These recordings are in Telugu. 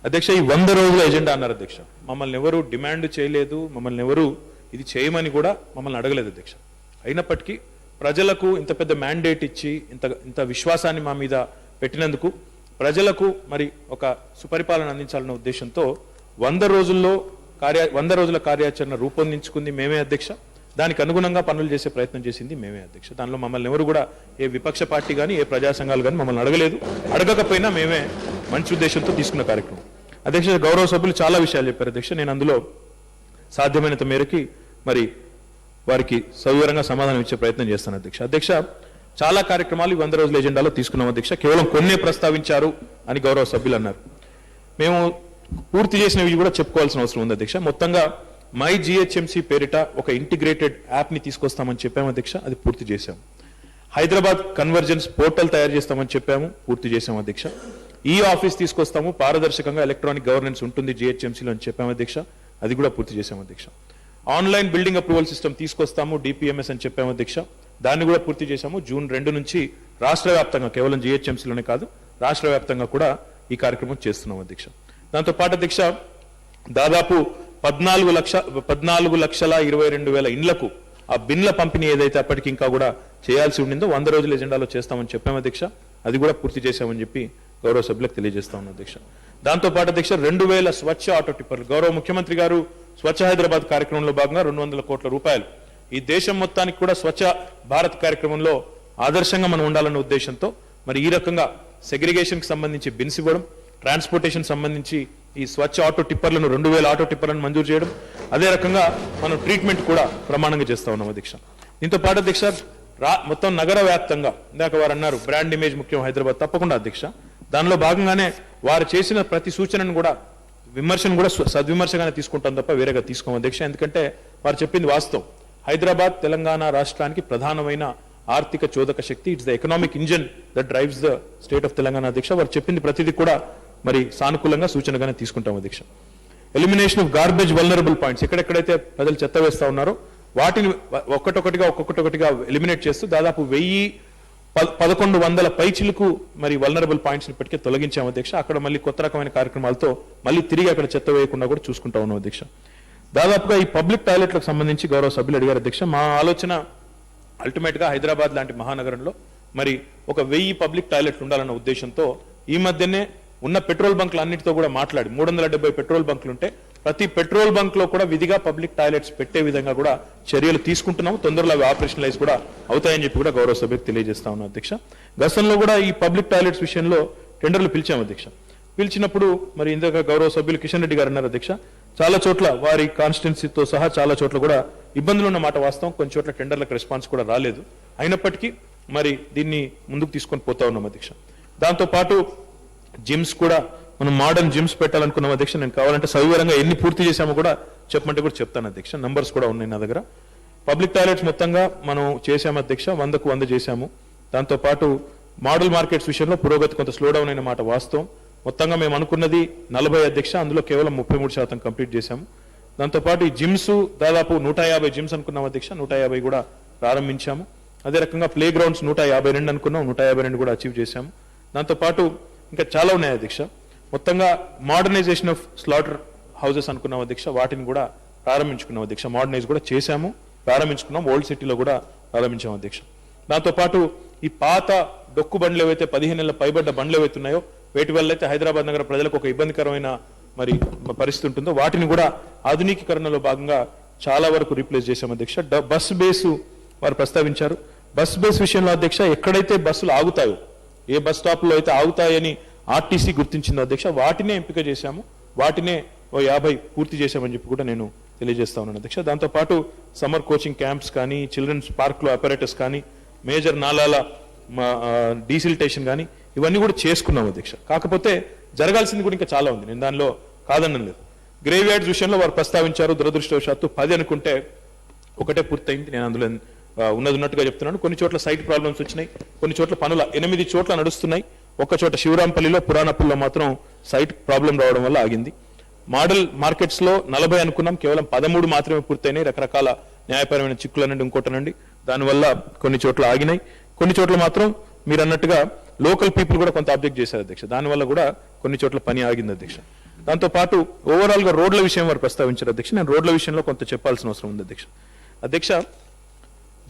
అధ్యక్ష ఈ 100 రోజుల ఎజెండా అన్నారు అధ్యక్ష. మమ్మల్ని ఎవరు డిమాండ్ చేయలేదు, మమ్మల్ని ఎవరు ఇది చేయమని కూడా మమ్మల్ని అడగలేదు అధ్యక్ష. అయినప్పటికీ ప్రజలకు ఇంత పెద్ద మ్యాండేట్ ఇచ్చి ఇంత విశ్వాసాన్ని మా మీద పెట్టినందుకు ప్రజలకు మరి ఒక సుపరిపాలన అందించాలన్న ఉద్దేశంతో 100 రోజుల కార్యాచరణ రూపొందించుకుంది మేమే అధ్యక్ష. దానికి అనుగుణంగా పనులు చేసే ప్రయత్నం చేసింది మేమే అధ్యక్ష. దానిలో మమ్మల్ని ఎవరు కూడా ఏ విపక్ష పార్టీ కానీ ఏ ప్రజా సంఘాలు కానీ మమ్మల్ని అడగలేదు. అడగకపోయినా మేమే మంచి ఉద్దేశంతో తీసుకున్న కార్యక్రమం అధ్యక్ష. గౌరవ సభ్యులు చాలా విషయాలు చెప్పారు అధ్యక్ష. నేను అందులో సాధ్యమైనంత మేరకి మరి వారికి సవివరంగా సమాధానం ఇచ్చే ప్రయత్నం చేస్తాను అధ్యక్ష. అధ్యక్ష చాలా కార్యక్రమాలు 100 రోజుల ఎజెండాలో తీసుకున్నాం అధ్యక్ష. కేవలం కొన్నే ప్రస్తావించారు అని గౌరవ సభ్యులు అన్నారు. మేము పూర్తి చేసినవి కూడా చెప్పుకోవాల్సిన అవసరం ఉంది అధ్యక్ష. మొత్తంగా మై జిహెచ్ఎంసీ పేరిట ఒక ఇంటిగ్రేటెడ్ యాప్ని తీసుకొస్తామని చెప్పాము అధ్యక్ష. అది పూర్తి చేశాము. హైదరాబాద్ కన్వర్జెన్స్ పోర్టల్ తయారు చేస్తామని చెప్పాము, పూర్తి చేశాము అధ్యక్ష. ఈ ఆఫీస్ తీసుకొస్తాము, పారదర్శకంగా ఎలక్ట్రానిక్ గవర్నెన్స్ ఉంటుంది జిహెచ్ఎంసీలో అని చెప్పాము అధ్యక్ష. అది కూడా పూర్తి చేశాము అధ్యక్ష. ఆన్లైన్ బిల్డింగ్ అప్రూవల్ సిస్టమ్ తీసుకొస్తాము, డిపిఎంఎస్ అని చెప్పాము అధ్యక్ష. దాన్ని కూడా పూర్తి చేశాము. జూన్ 2 నుంచి రాష్ట్ర వ్యాప్తంగా, కేవలం జిహెచ్ఎంసీలోనే కాదు రాష్ట్ర వ్యాప్తంగా కూడా ఈ కార్యక్రమం చేస్తున్నాం అధ్యక్ష. దాంతో పాటు అధ్యక్ష దాదాపు 14,22,000 ఇండ్లకు ఆ బిన్ల పంపిణీ ఏదైతే అప్పటికి ఇంకా కూడా చేయాల్సి ఉండిందో 100 రోజుల ఎజెండాలో చేస్తామని చెప్పాము అధ్యక్ష. అది కూడా పూర్తి చేశామని చెప్పి గౌరవ సభ్యులకు తెలియజేస్తా ఉన్నాం అధ్యక్ష. దాంతో పాటు అధ్యక్ష 2000 స్వచ్ఛ ఆటో టిప్పర్లు గౌరవ ముఖ్యమంత్రి గారు స్వచ్ఛ హైదరాబాద్ కార్యక్రమంలో భాగంగా 200 కోట్ల రూపాయలు ఈ దేశం మొత్తానికి కూడా స్వచ్ఛ భారత్ కార్యక్రమంలో ఆదర్శంగా మనం ఉండాలన్న ఉద్దేశంతో మరి ఈ రకంగా సెగ్రిగేషన్ కి సంబంధించి బిన్స్ ఇవ్వడం, ట్రాన్స్పోర్టేషన్ సంబంధించి ఈ స్వచ్ఛ ఆటో టిప్పర్లను 2000 ఆటో టిప్పర్లను మంజూరు చేయడం, అదే రకంగా మనం ట్రీట్మెంట్ కూడా ప్రమాణంగా చేస్తా ఉన్నాం అధ్యక్ష. దీంతో పాటు అధ్యక్ష మొత్తం నగర వ్యాప్తంగా ఇందాక వారు అన్నారు బ్రాండ్ ఇమేజ్ ముఖ్యం హైదరాబాద్, తప్పకుండా అధ్యక్ష. దానిలో భాగంగానే వారు చేసిన ప్రతి సూచనను కూడా విమర్శను కూడా సద్విమర్శగానే తీసుకుంటాం తప్ప వేరేగా తీసుకోం అధ్యక్ష. ఎందుకంటే వారు చెప్పింది వాస్తవం. హైదరాబాద్ తెలంగాణ రాష్ట్రానికి ప్రధానమైన ఆర్థిక చోదక శక్తి. It's the economic engine that drives the state of Telangana అధ్యక్ష. వారు చెప్పింది ప్రతిదీ కూడా మరి సానుకూలంగా సూచనగానే తీసుకుంటాం అధ్యక్ష. Elimination of garbage vulnerable points, ఎక్కడెక్కడైతే ప్రజలు చెత్త వేస్తా ఉన్నారో వాటిని ఒక్కొక్కటిగా ఎలిమినేట్ చేస్తూ దాదాపు 1,100 పైచిలకు మరి వల్నరబుల్ పాయింట్స్ ఇప్పటికే తొలగించాం అధ్యక్ష. అక్కడ మళ్ళీ కొత్త రకమైన కార్యక్రమాలతో మళ్ళీ తిరిగి అక్కడ చెత్త వేయకుండా కూడా చూసుకుంటా ఉన్నాం అధ్యక్ష. దాదాపుగా ఈ పబ్లిక్ టాయిలెట్లకు సంబంధించి గౌరవ సభ్యులు అడిగారు అధ్యక్ష. మా ఆలోచన అల్టిమేట్ గా హైదరాబాద్ లాంటి మహానగరంలో మరి ఒక 1000 పబ్లిక్ టాయిలెట్లు ఉండాలన్న ఉద్దేశంతో ఈ మధ్యనే ఉన్న పెట్రోల్ బంక్లు అన్నిటితో కూడా మాట్లాడి 370 పెట్రోల్ బంక్లు ఉంటే ప్రతి పెట్రోల్ బంక్ లో కూడా విధిగా పబ్లిక్ టాయిలెట్స్ పెట్టే విధంగా కూడా చర్యలు తీసుకుంటున్నాము. తొందరలో అవి ఆపరేషనలైజ్ కూడా అవుతాయని చెప్పి కూడా గౌరవ సభ్యులకు తెలియజేస్తా ఉన్నాం అధ్యక్ష. గతంలో కూడా ఈ పబ్లిక్ టాయిలెట్స్ విషయంలో టెండర్లు పిలిచాము అధ్యక్ష. పిలిచినప్పుడు మరి ఇందాక గౌరవ సభ్యులు కిషన్ రెడ్డి గారు అన్నారు అధ్యక్ష, చాలా చోట్ల వారి కాన్స్టిట్యున్సీతో సహా చాలా చోట్ల కూడా ఇబ్బందులు ఉన్న మాట వాస్తవం. కొన్ని చోట్ల టెండర్లకు రెస్పాన్స్ కూడా రాలేదు. అయినప్పటికీ మరి దీన్ని ముందుకు తీసుకొని పోతా ఉన్నాం అధ్యక్ష. దాంతో పాటు జిమ్స్ కూడా మనం మోడర్న్ జిమ్స్ పెట్టాలనుకున్నాం అధ్యక్ష. నేను కావాలంటే సవివరంగా ఎన్ని పూర్తి చేశామో కూడా చెప్పమంటే కూడా చెప్తాను అధ్యక్ష. నంబర్స్ కూడా ఉన్నాయి నా దగ్గర. పబ్లిక్ టాయిలెట్స్ మొత్తంగా మనం చేశాము అధ్యక్ష, 100కు 100 చేశాము. దాంతో పాటు మోడల్ మార్కెట్స్ విషయంలో పురోగతి కొంత స్లో డౌన్ అయిన మాట వాస్తవం. మొత్తంగా మేము అనుకున్నది 40 అధ్యక్ష, అందులో కేవలం 33% కంప్లీట్ చేశాము. దాంతో పాటు ఈ జిమ్స్ దాదాపు 150 జిమ్స్ అనుకున్నాం అధ్యక్ష, 150 కూడా ప్రారంభించాము. అదే రకంగా ప్లే గ్రౌండ్స్ 152 అనుకున్నాం, 152 కూడా అచీవ్ చేశాము. దాంతో పాటు ఇంకా చాలా ఉన్నాయి అధ్యక్ష. మొత్తంగా మోడర్నైజేషన్ ఆఫ్ స్లాటర్ హౌసెస్ అనుకున్నాం అధ్యక్ష, వాటిని కూడా ప్రారంభించుకున్నాం అధ్యక్ష. మోడర్నైజ్ కూడా చేశాము, ప్రారంభించుకున్నాం. ఓల్డ్ సిటీలో కూడా ప్రారంభించాం అధ్యక్ష. దాంతో పాటు ఈ పాత డొక్కు బండ్లు ఏవైతే 15 ఏళ్ల పైబడ్డ బండ్లు ఏవైతే ఉన్నాయో వేటి వల్ల అయితే హైదరాబాద్ నగర ప్రజలకు ఒక ఇబ్బందికరమైన మరి పరిస్థితి ఉంటుందో వాటిని కూడా ఆధునికీకరణలో భాగంగా చాలా వరకు రీప్లేస్ చేశాం అధ్యక్ష. బస్ బేసు వారు ప్రస్తావించారు. బస్ బేస్ విషయంలో అధ్యక్ష ఎక్కడైతే బస్సులు ఆగుతాయో, ఏ బస్ స్టాప్ లో అయితే ఆగుతాయని ఆర్టీసీ గుర్తించిందో అధ్యక్ష, వాటినే ఎంపిక చేశాము. వాటినే 50 పూర్తి చేశామని చెప్పి కూడా నేను తెలియజేస్తా ఉన్నాను అధ్యక్ష. దాంతో పాటు సమ్మర్ కోచింగ్ క్యాంప్స్ కానీ, చిల్డ్రన్స్ పార్క్ లో అపరేటస్ కానీ, మేజర్ నాలాల డీసిల్టేషన్ కానీ ఇవన్నీ కూడా చేసుకున్నాం అధ్యక్ష. కాకపోతే జరగాల్సింది కూడా ఇంకా చాలా ఉంది, నేను దానిలో కాదనం లేదు. గ్రేవ్ యార్డ్స్ విషయంలో వారు ప్రస్తావించారు. దురదృష్టవశాత్తు 10 అనుకుంటే ఒకటే పూర్తయింది. నేను అందులో ఉన్నట్టుగా చెప్తున్నాను. కొన్ని చోట్ల సైట్ ప్రాబ్లమ్స్ వచ్చినాయి, కొన్ని చోట్ల పనుల 8 చోట్ల నడుస్తున్నాయి. ఒక్క చోట శివరాంపల్లిలో పురాణపల్లిలో మాత్రం సైట్ ప్రాబ్లం రావడం వల్ల ఆగింది. మోడల్ మార్కెట్స్ లో 40 అనుకున్నాం, కేవలం 13 మాత్రమే పూర్తయినాయి. రకరకాల న్యాయపరమైన చిక్కుల నుండి ఇంకోటనండి, దానివల్ల కొన్ని చోట్ల ఆగినాయి. కొన్ని చోట్ల మాత్రం మీరు అన్నట్టుగా లోకల్ పీపుల్ కూడా కొంత ఆబ్జెక్ట్ చేశారు అధ్యక్ష, దానివల్ల కూడా కొన్ని చోట్ల పని ఆగింది అధ్యక్ష. దాంతోపాటు ఓవరాల్గా రోడ్ల విషయం వరకు ప్రస్తావించారు అధ్యక్ష. నేను రోడ్ల విషయంలో కొంత చెప్పాల్సిన అవసరం ఉంది అధ్యక్ష. అధ్యక్ష,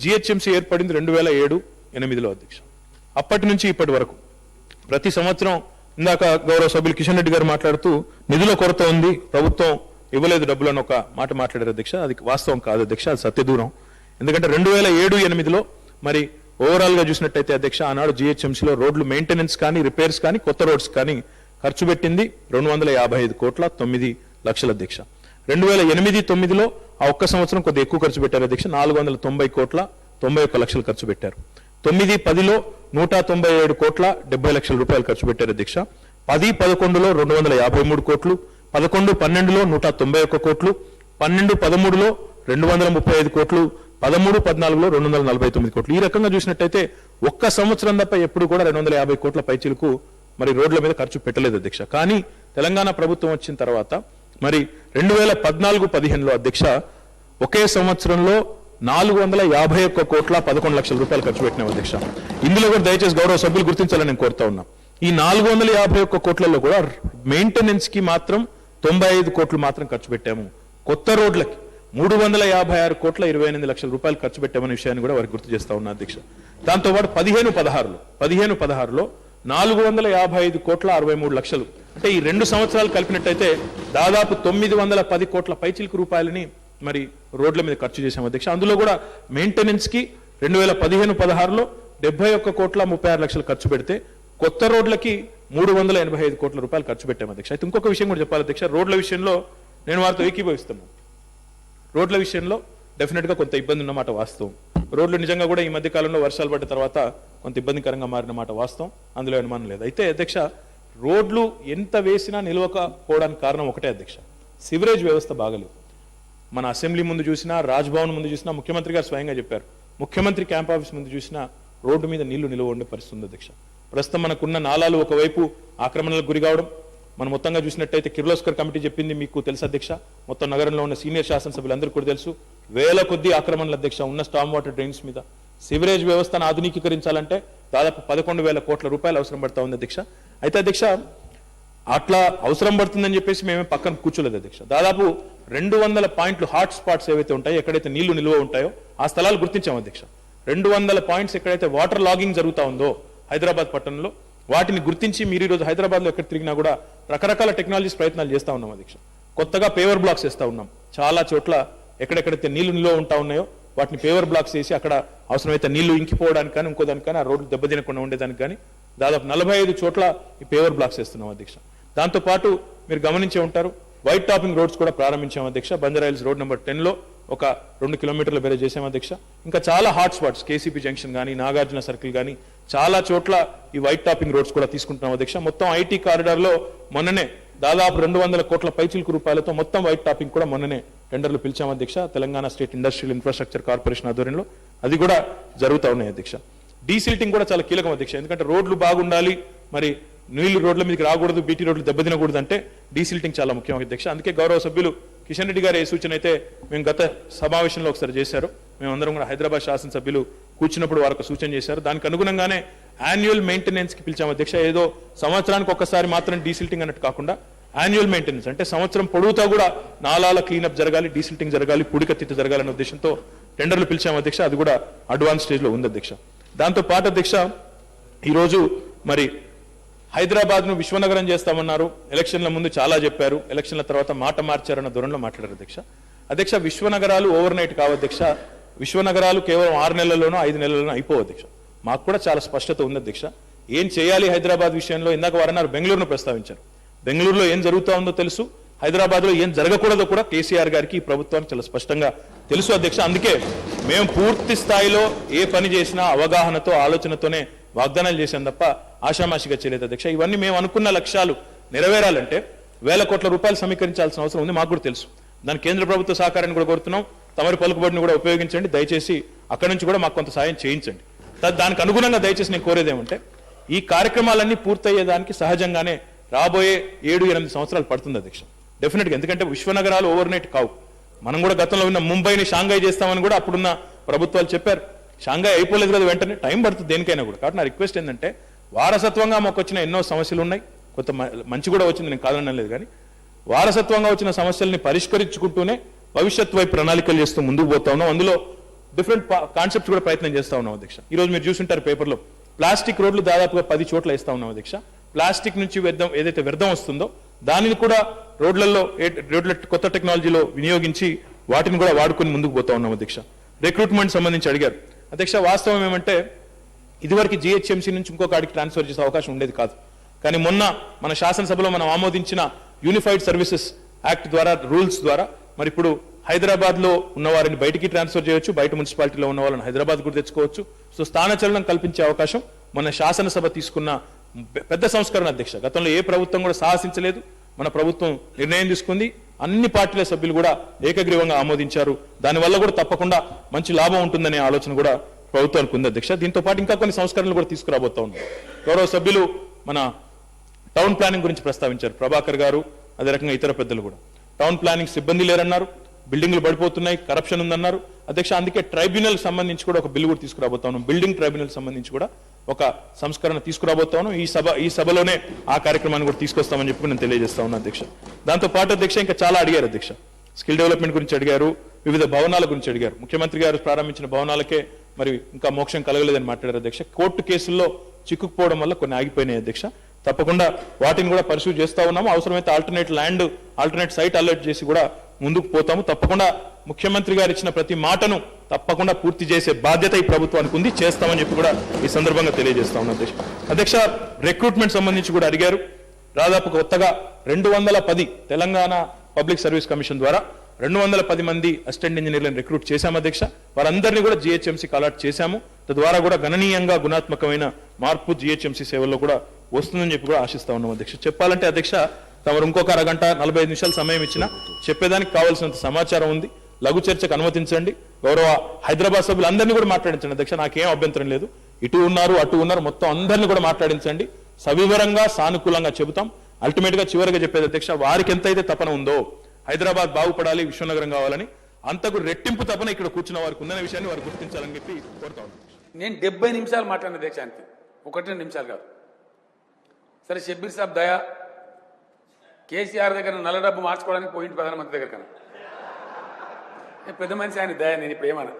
జిహెచ్ఎంసీ ఏర్పడింది 2007-8లో అధ్యక్ష. అప్పటి నుంచి ఇప్పటి వరకు ప్రతి సంవత్సరం ఇందాక గౌరవ సభ్యులు కిషన్ రెడ్డి గారు మాట్లాడుతూ నిధుల కొరత ఉంది, ప్రభుత్వం ఇవ్వలేదు డబ్బులు అని ఒక మాట మాట్లాడారు అధ్యక్ష. అది వాస్తవం కాదు అధ్యక్ష, అది సత్యదూరం. ఎందుకంటే 2007-8లో మరి ఓవరాల్ గా చూసినట్టయితే అధ్యక్ష, ఆనాడు జిహెచ్ఎంసీలో రోడ్లు మెయింటెనెన్స్ కానీ రిపేర్స్ కానీ కొత్త రోడ్స్ కానీ ఖర్చు పెట్టింది 255,09,00,000 అధ్యక్ష. 2008-9లో ఆ ఒక్క సంవత్సరం కొద్దిగా ఎక్కువ ఖర్చు పెట్టారు అధ్యక్ష, 490,91,00,000 ఖర్చు పెట్టారు. 9-10లో 197,70,00,000 రూపాయలు ఖర్చు పెట్టారు అధ్యక్ష. 10-11లో 253 కోట్లు, 11-12లో 191 కోట్లు, 12-13లో 235 కోట్లు, 13-14లో 249 కోట్లు. ఈ రకంగా చూసినట్టయితే ఒక్క సంవత్సరం తప్ప ఎప్పుడు కూడా 250 కోట్ల పైచిలకు మరి రోడ్ల మీద ఖర్చు పెట్టలేదు అధ్యక్ష. కానీ తెలంగాణ ప్రభుత్వం వచ్చిన తర్వాత మరి 2014-15లో అధ్యక్ష ఒకే సంవత్సరంలో 451,11,11,00,000 రూపాయలు ఖర్చు పెట్టినాం అధ్యక్ష. ఇందులో కూడా దయచేసి గౌరవ సభ్యులు గుర్తించాలని నేను కోరుతా ఉన్నా. ఈ 451 కోట్లలో కూడా మెయింటెనెన్స్ కి మాత్రం 95 కోట్లు మాత్రం ఖర్చు పెట్టాము. కొత్త రోడ్లకి 356 కోట్ల 28 లక్షల రూపాయలు ఖర్చు పెట్టామనే విషయాన్ని కూడా వారికి గుర్తు చేస్తా ఉన్నా అధ్యక్ష. దాంతోపాటు 15-16లో 455 కోట్ల 63 లక్షలు, అంటే ఈ 2 సంవత్సరాలు కలిపినట్టయితే దాదాపు 910 కోట్ల పైచిలకు రూపాయలని మరి రోడ్ల మీద ఖర్చు చేశాం అధ్యక్ష. అందులో కూడా మెయింటెనెన్స్ కి 2015-16లో 71 కోట్ల 36 లక్షలు ఖర్చు పెడితే కొత్త రోడ్లకి 385 కోట్ల రూపాయలు ఖర్చు పెట్టాం అధ్యక్ష. అయితే ఇంకొక విషయం కూడా చెప్పాలి అధ్యక్ష, రోడ్ల విషయంలో నేను వారితో ఏకీభవిస్తున్నాను. రోడ్ల విషయంలో డెఫినెట్ గా కొంత ఇబ్బంది ఉన్నమాట వాస్తవం. రోడ్లు నిజంగా కూడా ఈ మధ్య కాలంలో వర్షాలు పడ్డ తర్వాత కొంత ఇబ్బందికరంగా మారిన మాట వాస్తవం, అందులో అనుమానం లేదు. అయితే అధ్యక్ష, రోడ్లు ఎంత వేసినా నిలవకపోవడానికి కారణం ఒకటే అధ్యక్ష, సివరేజ్ వ్యవస్థ బాగలేదు. మన అసెంబ్లీ ముందు చూసినా, రాజ్భవన్ ముందు చూసినా, ముఖ్యమంత్రి గారు స్వయంగా చెప్పారు, ముఖ్యమంత్రి క్యాంప్ ఆఫీస్ ముందు చూసినా రోడ్డు మీద నీళ్లు నిలువ ఉండే పరిస్థితి ఉంది అధ్యక్ష. ప్రస్తుతం మనకున్న నాలాలు ఒకవైపు ఆక్రమణలకు గురి కావడం, మనం మొత్తంగా చూసినట్టయితే కిర్లోస్కర్ కమిటీ చెప్పింది మీకు తెలుసు అధ్యక్ష, మొత్తం నగరంలో ఉన్న సీనియర్ శాసనసభ్యులందరూ కూడా తెలుసు, వేల కొద్ది ఆక్రమణలు అధ్యక్ష ఉన్న స్టామ్ వాటర్ డ్రైన్స్ మీద. సివరేజ్ వ్యవస్థను ఆధునీకరించాలంటే దాదాపు 11,000 కోట్ల రూపాయలు అవసరం పడతా ఉంది అధ్యక్ష. అయితే అధ్యక్ష, అట్లా అవసరం పడుతుందని చెప్పేసి మేమే పక్కన కూర్చోలేదు అధ్యక్ష. దాదాపు 200 పాయింట్లు హాట్ స్పాట్స్ ఏవైతే ఉంటాయో, ఎక్కడైతే నీళ్లు నిల్వ ఉంటాయో ఆ స్థలాలు గుర్తించాం అధ్యక్ష. 200 పాయింట్స్ ఎక్కడైతే వాటర్ లాగింగ్ జరుగుతా ఉందో హైదరాబాద్ పట్టణంలో, వాటిని గుర్తించి మీరు ఈరోజు హైదరాబాద్ లో ఎక్కడ తిరిగినా కూడా రకరకాల టెక్నాలజీస్ ప్రయత్నాలు చేస్తా ఉన్నాం అధ్యక్ష. కొత్తగా పేవర్ బ్లాక్స్ వేస్తా ఉన్నాం. చాలా చోట్ల ఎక్కడెక్కడైతే నీళ్లు నిల్వ ఉంటా ఉన్నాయో వాటిని పేవర్ బ్లాక్స్ వేసి అక్కడ అవసరమైతే నీళ్లు ఇంకిపోవడానికి కానీ ఇంకో దానికి కానీ ఆ రోడ్లు దెబ్బతినకుండా ఉండేదానికి కానీ దాదాపు 45 చోట్ల ఈ పేవర్ బ్లాక్స్ వేస్తున్నాం అధ్యక్ష. దాంతోపాటు మీరు గమనించే ఉంటారు, వైట్ టాపింగ్ రోడ్స్ కూడా ప్రారంభించాం అధ్యక్ష. బంజారాయిల్స్ రోడ్ నెంబర్ 10లో ఒక 2 కిలోమీటర్ల బేరే చేసాం అధ్యక్ష. ఇంకా చాలా హాట్ స్పాట్స్, కేసీపీ జంక్షన్ కానీ, నాగార్జున సర్కిల్ కానీ చాలా చోట్ల ఈ వైట్ టాపింగ్ రోడ్స్ కూడా తీసుకుంటున్నాం అధ్యక్ష. మొత్తం ఐటీ కారిడార్ లో మొన్ననే దాదాపు 200 కోట్ల పైచిలకు రూపాయలతో మొత్తం వైట్ టాపింగ్ కూడా మొన్ననే టెండర్లు పిలిచాం అధ్యక్ష. Telangana state industrial infrastructure corporation ఆధ్వర్యంలో అది కూడా జరుగుతూ ఉన్నాయి అధ్యక్ష. డీసిల్టింగ్ కూడా చాలా కీలకం అధ్యక్ష, ఎందుకంటే రోడ్లు బాగుండాలి, మరి నీళ్లు రోడ్ల మీదకి రాకూడదు, బీటీ రోడ్లు దెబ్బతినకూడదు అంటే డీసిల్టింగ్ చాలా ముఖ్యం అధ్యక్ష. అందుకే గౌరవ సభ్యులు కిషన్ రెడ్డి గారు ఏ సూచన అయితే మేము గత సమావేశంలో ఒకసారి చేశారు, మేమందరం కూడా హైదరాబాద్ శాసనసభ్యులు కూర్చున్నప్పుడు వారికి సూచన చేశారు. దానికి అనుగుణంగానే యాన్యువల్ మెయింటెనెన్స్ కి పిలిచాం అధ్యక్ష. ఏదో సంవత్సరానికి ఒక్కసారి మాత్రం డీసిల్టింగ్ అన్నట్టు కాకుండా యాన్యువల్ మెయింటెనెన్స్ అంటే సంవత్సరం పొడవుతా కూడా నాలాల క్లీనప్ జరగాలి, డీసిల్టింగ్ జరగాలి, పూడికత్తిత జరగాలనే ఉద్దేశంతో టెండర్లు పిలిచాం అధ్యక్ష. అది కూడా అడ్వాన్స్ స్టేజ్ లో ఉంది అధ్యక్ష. దాంతో పాటు అధ్యక్ష, ఈరోజు మరి హైదరాబాద్ ను విశ్వనగరం చేస్తామన్నారు, ఎలక్షన్ల ముందు చాలా చెప్పారు, ఎలక్షన్ల తర్వాత మాట మార్చారన్న ధోరణిలో మాట్లాడారు అధ్యక్ష. అధ్యక్ష, విశ్వనగరాలు ఓవర్ నైట్ కావు అధ్యక్ష. విశ్వనగరాలు కేవలం 6 నెలల్లోనో 5 నెలల్లోనో అయిపోవు అధ్యక్ష. మాకు కూడా చాలా స్పష్టత ఉంది అధ్యక్ష. ఏం చేయాలి హైదరాబాద్ విషయంలో, ఇందాక వారన్నారు బెంగళూరును ప్రస్తావించారు. బెంగళూరులో ఏం జరుగుతూ ఉందో తెలుసు, హైదరాబాద్ లో ఏం జరగకూడదో కూడా కేసీఆర్ గారికి, ఈ ప్రభుత్వానికి చాలా స్పష్టంగా తెలుసు అధ్యక్ష. అందుకే మేము పూర్తి స్థాయిలో ఏ పని చేసినా అవగాహనతో, ఆలోచనతోనే వాగ్దానాలు చేశాం తప్ప ఆషామాషిగా చేయలేదు అధ్యక్ష. ఇవన్నీ మేము అనుకున్న లక్ష్యాలు నెరవేరాలంటే 1000 కోట్ల రూపాయలు సమీకరించాల్సిన అవసరం ఉంది, మాకు కూడా తెలుసు. దాని కేంద్ర ప్రభుత్వ సహకారాన్ని కూడా కోరుతున్నాం. తమరి పలుకుబడిని కూడా ఉపయోగించండి, దయచేసి అక్కడి నుంచి కూడా మాకు కొంత సాయం చేయించండి. దానికి అనుగుణంగా దయచేసి నేను కోరేదేమంటే, ఈ కార్యక్రమాలన్నీ పూర్తయ్యేదానికి సహజంగానే రాబోయే 7-8 సంవత్సరాలు పడుతుంది అధ్యక్ష డెఫినెట్ గా. ఎందుకంటే విశ్వనగరాలు ఓవర్ నైట్ కావు. మనం కూడా గతంలో ఉన్న ముంబైని షాంఘై చేస్తామని కూడా అప్పుడున్న ప్రభుత్వాలు చెప్పారు. షాంఘై అయిపోలేదు కదా వెంటనే, టైం పడుతుంది దేనికైనా కూడా. కాబట్టి నా రిక్వెస్ట్ ఏంటంటే, వారసత్వంగా మాకు వచ్చిన ఎన్నో సమస్యలు ఉన్నాయి, కొంత మంచి కూడా వచ్చింది, నేను కాదనలేదు, కానీ వారసత్వంగా వచ్చిన సమస్యల్ని పరిష్కరించుకుంటూనే భవిష్యత్ వైపు ప్రణాళికలు చేస్తూ ముందుకు పోతా ఉన్నాం. అందులో డిఫరెంట్ కాన్సెప్ట్స్ కూడా ప్రయత్నం చేస్తా ఉన్నాం అధ్యక్ష. ఈ రోజు మీరు చూసుంటారు పేపర్లో, ప్లాస్టిక్ రోడ్లు దాదాపుగా 10 చోట్ల వేస్తా ఉన్నాం అధ్యక్ష. ప్లాస్టిక్ నుంచి వ్యర్థం ఏదైతే వ్యర్థం వస్తుందో దానిని కూడా రోడ్ల కొత్త టెక్నాలజీలో వినియోగించి వాటిని కూడా వాడుకొని ముందుకు పోతా ఉన్నాం అధ్యక్ష. రిక్రూట్మెంట్ సంబంధించి అడిగారు అధ్యక్ష. వాస్తవం ఏమంటే ఇదివరకు జిహెచ్ఎంసీ నుంచి ఇంకొక ఆడికి ట్రాన్స్ఫర్ చేసే అవకాశం ఉండేది కాదు. కానీ మొన్న మన శాసనసభలో మనం ఆమోదించిన యూనిఫైడ్ సర్వీసెస్ యాక్ట్ ద్వారా, రూల్స్ ద్వారా మరి ఇప్పుడు హైదరాబాద్ లో ఉన్న వారిని బయటికి ట్రాన్స్ఫర్ చేయొచ్చు, బయట మున్సిపాలిటీలో ఉన్న వాళ్ళని హైదరాబాద్ కూడా తెచ్చుకోవచ్చు. సో స్థానచలనం కల్పించే అవకాశం మన శాసనసభ తీసుకున్న పెద్ద సంస్కరణ అధ్యక్ష. గతంలో ఏ ప్రభుత్వం కూడా సాహసించలేదు, మన ప్రభుత్వం నిర్ణయం తీసుకుంది. అన్ని పార్టీల సభ్యులు కూడా ఏకగ్రీవంగా ఆమోదించారు. దానివల్ల కూడా తప్పకుండా మంచి లాభం ఉంటుందనే ఆలోచన కూడా ప్రభుత్వానికి ఉంది అధ్యక్ష. దీంతో పాటు ఇంకా కొన్ని సంస్కరణలు కూడా తీసుకురాబోతా ఉన్నాం. గౌరవ సభ్యులు మన టౌన్ ప్లానింగ్ గురించి ప్రస్తావించారు, ప్రభాకర్ గారు, అదే రకంగా ఇతర పెద్దలు కూడా. టౌన్ ప్లానింగ్ సిబ్బంది లేరన్నారు, బిల్డింగ్లు పడిపోతున్నాయి, కరప్షన్ ఉందన్నారు అధ్యక్ష. అందుకే ట్రైబ్యునల్ సంబంధించి కూడా ఒక బిల్లు కూడా తీసుకురాబోతా ఉన్నాం. బిల్డింగ్ ట్రైబ్యునల్ సంబంధించి కూడా ఒక సంస్కరణ తీసుకురాబోతా ఉన్నాం. ఈ సభలోనే ఆ కార్యక్రమాన్ని కూడా తీసుకొస్తామని చెప్పి నేను తెలియజేస్తా ఉన్నా అధ్యక్ష. దాంతో పాటు అధ్యక్ష ఇంకా చాలా అడిగారు అధ్యక్ష. స్కిల్ డెవలప్మెంట్ గురించి అడిగారు, వివిధ భవనాల గురించి అడిగారు. ముఖ్యమంత్రి గారు ప్రారంభించిన భవనాలకే మరి ఇంకా మోక్షం కలగలేదని మాట్లాడారు అధ్యక్ష. కోర్టు కేసుల్లో చిక్కుకుపోవడం వల్ల కొన్ని ఆగిపోయినాయి అధ్యక్ష. తప్పకుండా వాటిని కూడా పరిశూ చేస్తా ఉన్నాము. అవసరమైతే ఆల్టర్నేట్ సైట్ అలర్ట్ చేసి కూడా ముందుకు పోతాము. తప్పకుండా ముఖ్యమంత్రి గారు ఇచ్చిన ప్రతి మాటను తప్పకుండా పూర్తి చేసే బాధ్యత ఈ ప్రభుత్వానికి ఉంది, చేస్తామని చెప్పి కూడా ఈ సందర్భంగా తెలియజేస్తా ఉన్నాం అధ్యక్ష. అధ్యక్ష, రిక్రూట్మెంట్ సంబంధించి కూడా అడిగారు. దాదాపు కొత్తగా 210 తెలంగాణ పబ్లిక్ సర్వీస్ కమిషన్ ద్వారా 210 మంది అసిస్టెంట్ ఇంజనీర్లను రిక్రూట్ చేశాము అధ్యక్ష. వారందరినీ కూడా జిహెచ్ఎంసీకి అలాట్ చేశాము. తద్వారా కూడా గణనీయంగా గుణాత్మకమైన మార్పు జిహెచ్ఎంసీ సేవల్లో కూడా వస్తుందని చెప్పి కూడా ఆశిస్తా ఉన్నాం అధ్యక్ష. చెప్పాలంటే అధ్యక్ష, తమరు ఇంకొక అరగంట 45 నిమిషాలు సమయం ఇచ్చినా చెప్పేదానికి కావాల్సినంత సమాచారం ఉంది. లఘు చర్చకు అనుమతించండి. గౌరవ హైదరాబాద్ సభ్యులు అందరినీ కూడా మాట్లాడించండి అధ్యక్ష. నాకేం అభ్యంతరం లేదు. ఇటు ఉన్నారు, అటు ఉన్నారు, మొత్తం అందరినీ కూడా మాట్లాడించండి. సవివరంగా, సానుకూలంగా చెబుతాం. అల్టిమేట్ గా చివరిగా చెప్పేది అధ్యక్ష, వారికి ఎంతైతే తపన ఉందో హైదరాబాద్ బాగుపడాలి, విశ్వనగరం కావాలని, అంతకు రెట్టింపు తపన ఇక్కడ కూర్చున్న వారికి ఉందనే విషయాన్ని వారు గుర్తించాలని చెప్పి కోరుతా ఉన్నాను. నేను 70 నిమిషాలు మాట్లాడిన అధ్యక్షానికి, 1-2 నిమిషాలు కాదు. సరే, షబ్బీర్ సాబ్ దయా కేసీఆర్ దగ్గర నల్ల డబ్బు మార్చుకోవడానికి పోయింది ప్రధానమంత్రి దగ్గర కన్నా. పెద్ద మనిషి ఆయన దయా, నేను ఇప్పుడు ఏమన్నా